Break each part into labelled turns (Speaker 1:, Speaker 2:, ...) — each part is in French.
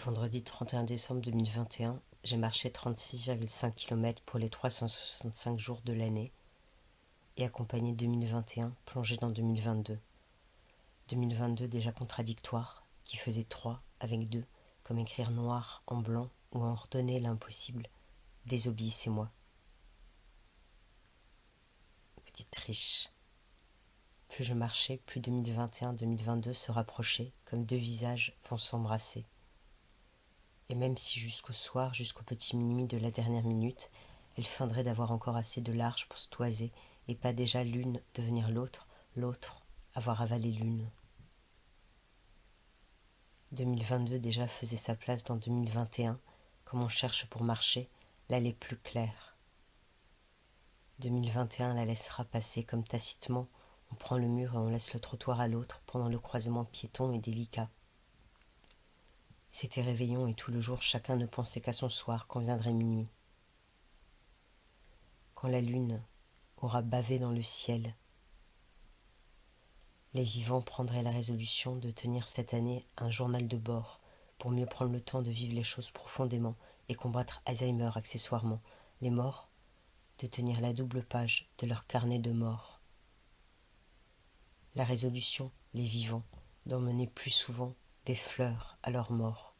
Speaker 1: Vendredi 31 décembre 2021, j'ai marché 36,5 km pour les 365 jours de l'année et accompagné 2021 plongé dans 2022. 2022 déjà contradictoire, qui faisait 3 avec 2, comme écrire noir en blanc ou ordonner l'impossible. Désobéissez-moi. Petite triche. Plus je marchais, plus 2021-2022 se rapprochaient, comme deux visages vont s'embrasser. Et même si jusqu'au soir, jusqu'au petit minuit de la dernière minute, elle feindrait d'avoir encore assez de large pour se toiser, et pas déjà l'une devenir l'autre, l'autre avoir avalé l'une. 2022 déjà faisait sa place dans 2021, comme on cherche pour marcher, l'allée plus claire. 2021 la laissera passer comme tacitement, on prend le mur et on laisse le trottoir à l'autre pendant le croisement piéton et délicat. C'était réveillon et tout le jour chacun ne pensait qu'à son soir quand viendrait minuit. Quand la lune aura bavé dans le ciel, les vivants prendraient la résolution de tenir cette année un journal de bord pour mieux prendre le temps de vivre les choses profondément et combattre Alzheimer accessoirement. Les morts, de tenir la double page de leur carnet de mort. La résolution, les vivants, d'emmener plus souvent des fleurs à leur mort.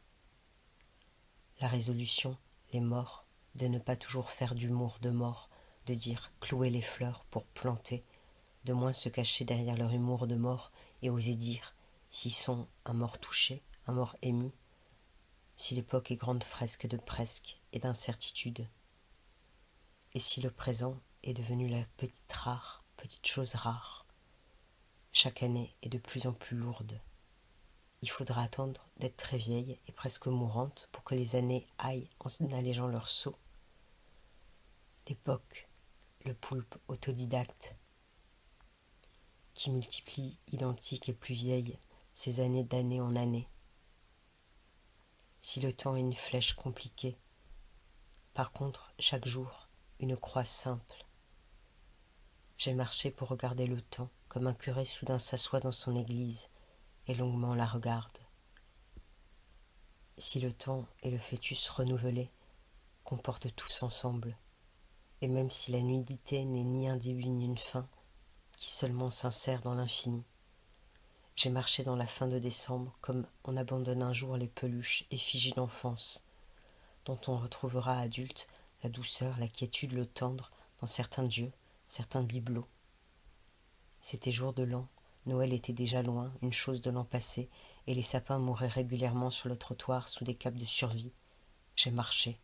Speaker 1: La résolution, les morts, de ne pas toujours faire d'humour de mort, de dire clouer les fleurs pour planter, de moins se cacher derrière leur humour de mort et oser dire, s'ils sont un mort touché, un mort ému, si l'époque est grande fresque de presque et d'incertitude, et si le présent est devenu la petite chose rare, chaque année est de plus en plus lourde. Il faudra attendre d'être très vieille et presque mourante pour que les années aillent en allégeant leur saut. L'époque, le poulpe autodidacte, qui multiplie identique et plus vieille ses années d'année en année. Si le temps est une flèche compliquée, par contre, chaque jour, une croix simple. J'ai marché pour regarder le temps, comme un curé soudain s'assoit dans son église et longuement la regarde. Si le temps et le fœtus renouvelé comportent tous ensemble, et même si la nudité n'est ni un début ni une fin, qui seulement s'insère dans l'infini, j'ai marché dans la fin de décembre comme on abandonne un jour les peluches effigies d'enfance, dont on retrouvera adulte la douceur, la quiétude, le tendre dans certains dieux, certains bibelots. C'était jour de l'an, Noël était déjà loin, une chose de l'an passé, et les sapins mouraient régulièrement sur le trottoir sous des capes de survie. J'ai marché,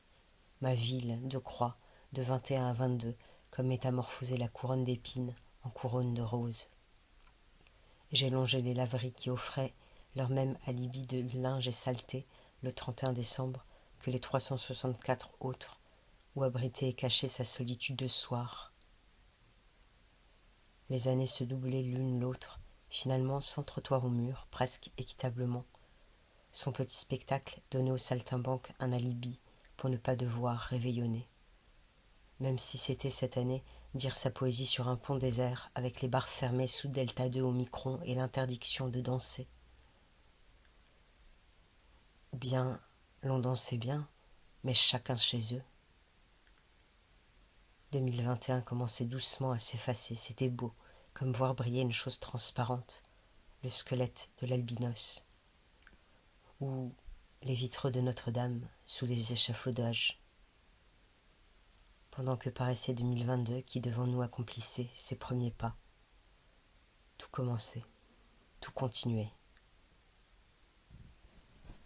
Speaker 1: ma ville de croix, de 21 à 22, comme métamorphosait la couronne d'épines en couronne de roses. J'ai longé les laveries qui offraient leur même alibi de linge et saleté le 31 décembre que les 364 autres, où abritait et cachait sa solitude de soir. Les années se doublaient l'une l'autre, finalement sans trottoir au mur, presque équitablement. Son petit spectacle donnait au saltimbanque un alibi pour ne pas devoir réveillonner. Même si c'était cette année dire sa poésie sur un pont désert avec les bars fermés sous Delta 2 au micron et l'interdiction de danser. Ou bien l'on dansait bien, mais chacun chez eux. 2021 commençait doucement à s'effacer, c'était beau, comme voir briller une chose transparente, le squelette de l'albinos, ou les vitraux de Notre-Dame sous les échafaudages. Pendant que paraissait 2022 qui devant nous accomplissait ses premiers pas. Tout commençait, tout continuait.